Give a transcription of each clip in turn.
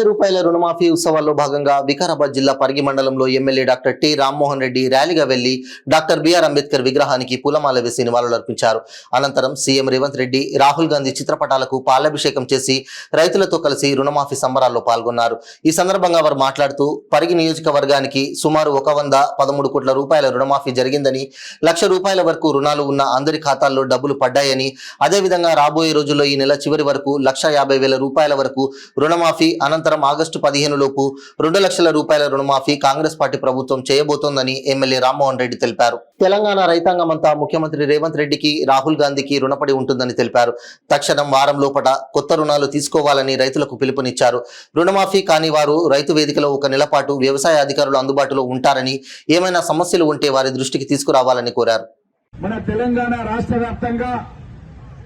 రూపాయల రుణమాఫీ ఉత్సవాల్లో భాగంగా వికారాబాద్ జిల్లా పరిగి మండలంలో MLA doctor T Rammohan Reddy ర్యాలీగా వెళ్లి డాక్టర్ బిఆర్ అంబేద్కర్ విగ్రహానికి పూలమాల వేసి నివాళులర్పించారు. అనంతరం సీఎం రేవంత్ రెడ్డి, రాహుల్ గాంధీ చిత్రపటాలకు పాలాభిషేకం చేసి రైతులతో కలిసి రుణమాఫీ సంబరాల్లో పాల్గొన్నారు. ఈ సందర్భంగా వారు మాట్లాడుతూ పరిగి నియోజకవర్గానికి సుమారు 113 కోట్ల రూపాయల రుణమాఫీ జరిగిందని, ₹1,00,000 వరకు రుణాలు ఉన్న అందరి ఖాతాల్లో డబ్బులు పడ్డాయని, అదేవిధంగా రాబోయే రోజుల్లో ఈ నెల చివరి వరకు ₹1,50,000 వరకు రుణమాఫీ, అనంతరం ఆగస్టు 15 లోపు ₹2,00,000 రుణమాఫీ కాంగ్రెస్ పార్టీ ప్రభుత్వం చేయబోతోందని ఎమ్మెల్యే రామ్మోహన్ రెడ్డి తెలిపారు. తెలంగాణ రైతాంగమంతా ముఖ్యమంత్రి రేవంత్ రెడ్డికి, రాహుల్ గాంధీకి రుణపడి ఉంటుందని తెలిపారు. తక్షణం వారం లోపల కొత్త రుణాలు తీసుకోవాలని రైతులకు పిలుపునిచ్చారు. రుణమాఫీ కాని వారు రైతు వేదికలో 1 నెల పాటు వ్యవసాయ అధికారులు అందుబాటులో ఉంటారని, ఏమైనా సమస్యలు ఉంటే వారి దృష్టికి తీసుకురావాలని కోరారు. మన తెలంగాణ రాష్ట్ర వ్యాప్తంగా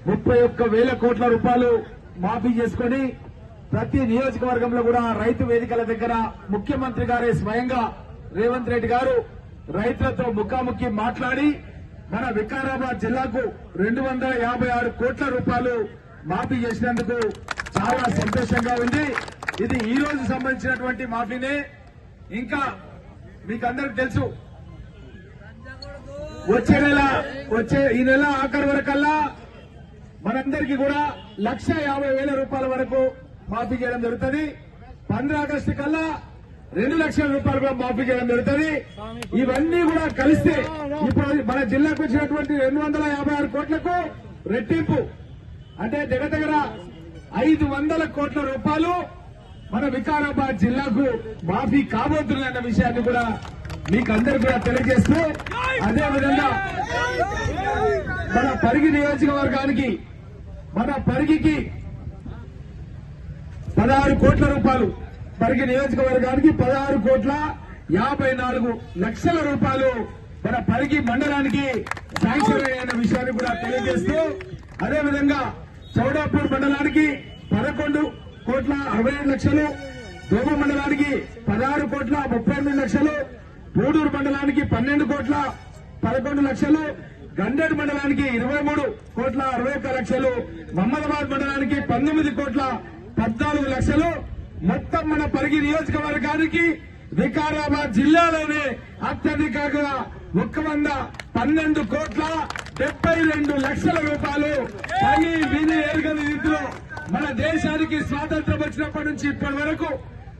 31,000 కోట్ల రూపాయలు మాఫీ చేసుకుని ప్రతి నియోజకవర్గంలో కూడా రైతు వేదికల దగ్గర ముఖ్యమంత్రి గారే స్వయంగా రేవంత్ రెడ్డి గారు రైతులతో ముఖాముఖి మాట్లాడి మన వికారాబాద్ జిల్లాకు 256 కోట్ల రూపాయలు మాఫీ చేసినందుకు చాలా సంతోషంగా ఉంది. ఇది ఈ రోజు సంబంధించినటువంటి మాఫీనే. ఇంకా మీకు అందరికి తెలుసు, ఈ నెల ఆఖరి వరకల్లా మనందరికీ కూడా ₹1,50,000 వరకు మాఫీ చేయడం జరుగుతుంది. 15 ఆగస్టు కల్లా ₹2,00,000 కూడా మాఫీ చేయడం జరుగుతుంది. ఇవన్నీ కూడా కలిస్తే ఇప్పుడు మన జిల్లాకు వచ్చినటువంటి 256 కోట్లకు రెట్టింపు, అంటే దగ్గర 500 కోట్ల రూపాయలు మన వికారాబాద్ జిల్లాకు మాఫీ కాబోతుందన్న విషయాన్ని కూడా మీకు అందరు కూడా తెలియజేస్తూ, అదేవిధంగా మన పరిగి నియోజకవర్గానికి, మన పరిగికి 16 కోట్ల రూపాయలు, పరిగి నియోజకవర్గానికి 16,54,00,000 రూపాయలు మన పరిగి మండలానికి శాంక్షన్ అయిన విషయాన్ని కూడా తెలియజేస్తూ, అదేవిధంగా చౌడాపూర్ మండలానికి 11,67,00,000, దోమ మండలానికి 16,38,00,000, పూడూరు మండలానికి 12,11,00,000, గండేడు మండలానికి 23,61,00,000, మహమ్మదాబాద్ మండలానికి 19,14,00,000. మొత్తం మన పరిగి నియోజకవర్గానికి వికారాబాద్ జిల్లాలోనే అత్యధికంగా 112,72,00,000 రూపాయలు పని విని ఎరుగని రీతిలో మన దేశానికి స్వాతంత్ర్యం వచ్చినప్పటి నుంచి ఇప్పటి వరకు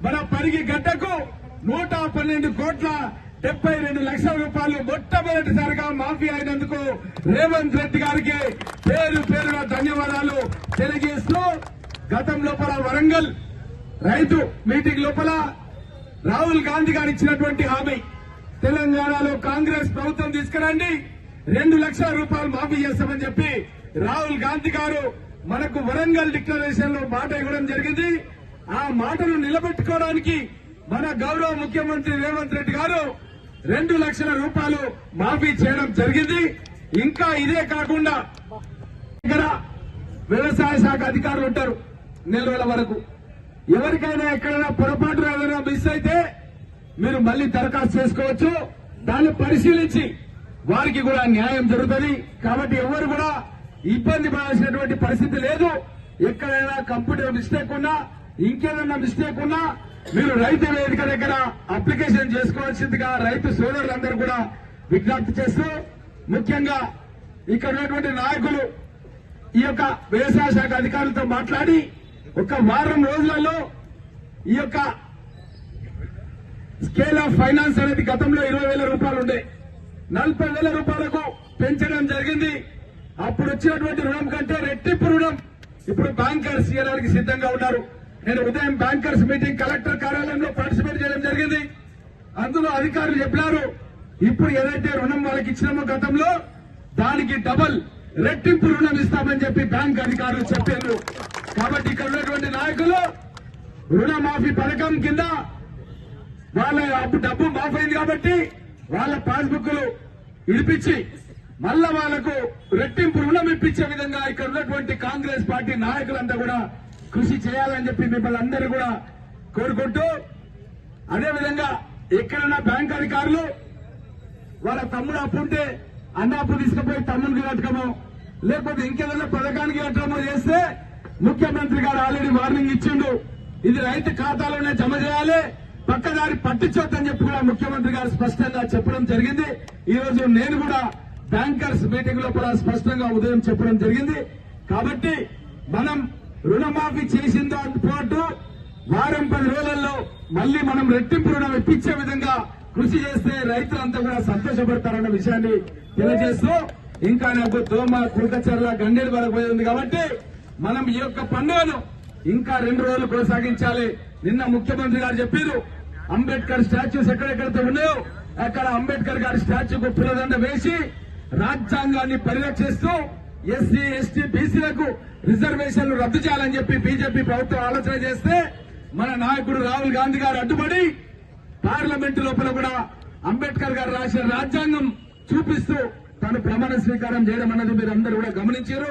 మన పరిగి గడ్డకు 112,72,00,000 రూపాయలు మొట్టమొదటిసారిగా మాఫీ అయినందుకు రేవంత్ రెడ్డి గారికి పేరు పేరున ధన్యవాదాలు తెలియజేస్తూ, గతం లోపల వరంగల్ రైతు మీటింగ్ లోపల రాహుల్ గాంధీ గారు ఇచ్చినటువంటి హామీ, తెలంగాణలో కాంగ్రెస్ ప్రభుత్వం తీసుకురండి ₹2,00,000 మాఫీ చేస్తామని చెప్పి రాహుల్ గాంధీ గారు మనకు వరంగల్ డిక్లరేషన్ లో మాట ఇవ్వడం జరిగింది. ఆ మాటను నిలబెట్టుకోవడానికి మన గౌరవ ముఖ్యమంత్రి రేవంత్ రెడ్డి గారు ₹2,00,000 మాఫీ చేయడం జరిగింది. ఇంకా ఇదే కాకుండా ఇక్కడ వ్యవసాయ శాఖ అధికారులు ఉంటారు. నెల రోజుల వరకు ఎవరికైనా ఎక్కడైనా పొరపాటు ఏదైనా మిస్ అయితే మీరు మళ్లీ దరఖాస్తు చేసుకోవచ్చు. దాన్ని పరిశీలించి వారికి కూడా న్యాయం జరుగుతుంది. కాబట్టి ఎవరు కూడా ఇబ్బంది పడాల్సినటువంటి పరిస్థితి లేదు. ఎక్కడైనా కంప్యూటర్ మిస్టేక్ ఉన్నా, ఇంకేదన్నా మిస్టేక్ ఉన్నా మీరు రైతు వేదిక దగ్గర అప్లికేషన్ చేసుకోవాల్సిందిగా రైతు సోదరులందరూ కూడా విజ్ఞప్తి చేస్తూ, ముఖ్యంగా ఇక్కడ ఉన్నటువంటి నాయకులు ఈ యొక్క వ్యవసాయ శాఖ అధికారులతో మాట్లాడి ఒక వారం రోజులలో ఈ యొక్క స్కేల్ ఆఫ్ ఫైనాన్స్ అనేది గతంలో ₹20,000 ఉండే ₹40,000 పెంచడం జరిగింది. అప్పుడు వచ్చినటువంటి రుణం కంటే రెట్టింపు రుణం ఇప్పుడు బ్యాంకర్స్ ఇవ్వడానికి సిద్ధంగా ఉన్నారు. నేను ఉదయం బ్యాంకర్స్ మీటింగ్ కలెక్టర్ కార్యాలయంలో పార్టిసిపేట్ చేయడం జరిగింది. అందులో అధికారులు చెప్పారు, ఇప్పుడు ఏదైతే రుణం వాళ్ళకి ఇచ్చినామో గతంలో దానికి డబల్ రెట్టింపు రుణం ఇస్తామని చెప్పి బ్యాంక్ అధికారులు చెప్పారు. కాబట్టి ఇక్కడ ఉన్నటువంటి నాయకులు రుణమాఫీ పథకం కింద వాళ్ళ డబ్బు మాఫీ అయింది కాబట్టి వాళ్ళ పాస్బుక్లు ఇడిపించి మళ్ళా వాళ్లకు రెట్టింపు రుణం ఇప్పించే విధంగా ఇక్కడ ఉన్నటువంటి కాంగ్రెస్ పార్టీ నాయకులంతా కూడా కృషి చేయాలని చెప్పి మిమ్మల్ని అందరూ కూడా కోరుకుంటూ, అదేవిధంగా ఎక్కడైనా బ్యాంక్ అధికారులు వాళ్ళ తమ్ముడు అప్పు ఉంటే అన్న అప్పు తీసుకుపోయి తమ్ముడికి కట్టడమో లేకపోతే ఇంకేదైనా పథకానికి కట్టడమో చేస్తే ముఖ్యమంత్రి గారు ఆల్రెడీ వార్నింగ్ ఇచ్చిండు. ఇది రైతు ఖాతాలోనే జమ చేయాలి, పక్కదారి పట్టించొద్దని చెప్పి కూడా ముఖ్యమంత్రి గారు స్పష్టంగా చెప్పడం జరిగింది. ఈ రోజు నేను కూడా బ్యాంకర్స్ మీటింగ్ లో కూడా స్పష్టంగా ఉదయం చెప్పడం జరిగింది. కాబట్టి మనం రుణమాఫీ చేసిందో పాటు వారం 10 రోజులలో మళ్లీ మనం రెట్టింపు రుణం ఇప్పించే విధంగా కృషి చేస్తే రైతులంతా కూడా సంతోషపడతారన్న విషయాన్ని తెలియజేస్తూ, ఇంకా నాకు దోమ కులకచర్ల గండేరు వరకు పోయి ఉంది కాబట్టి మనం ఈ యొక్క పండుగను ఇంకా 2 రోజులు కొనసాగించాలి. నిన్న ముఖ్యమంత్రి గారు చెప్పారు, అంబేద్కర్ స్టాచ్యూస్ ఎక్కడెక్కడైతే ఉన్నాయో అక్కడ అంబేద్కర్ గారి స్టాచ్యూకు పూలదండ వేసి రాజ్యాంగాన్ని పరిరక్షిస్తూ ఎస్సీ ఎస్టీ బీసీలకు రిజర్వేషన్లు రద్దు చేయాలని చెప్పి బీజేపీ ప్రభుత్వం ఆలోచన చేస్తే మన నాయకుడు రాహుల్ గాంధీ గారు అడ్డుపడి పార్లమెంటు లోపల కూడా అంబేద్కర్ గారు రాసిన రాజ్యాంగం చూపిస్తూ తను ప్రమాణ స్వీకారం చేయడం అన్నది మీరు అందరూ కూడా గమనించారు.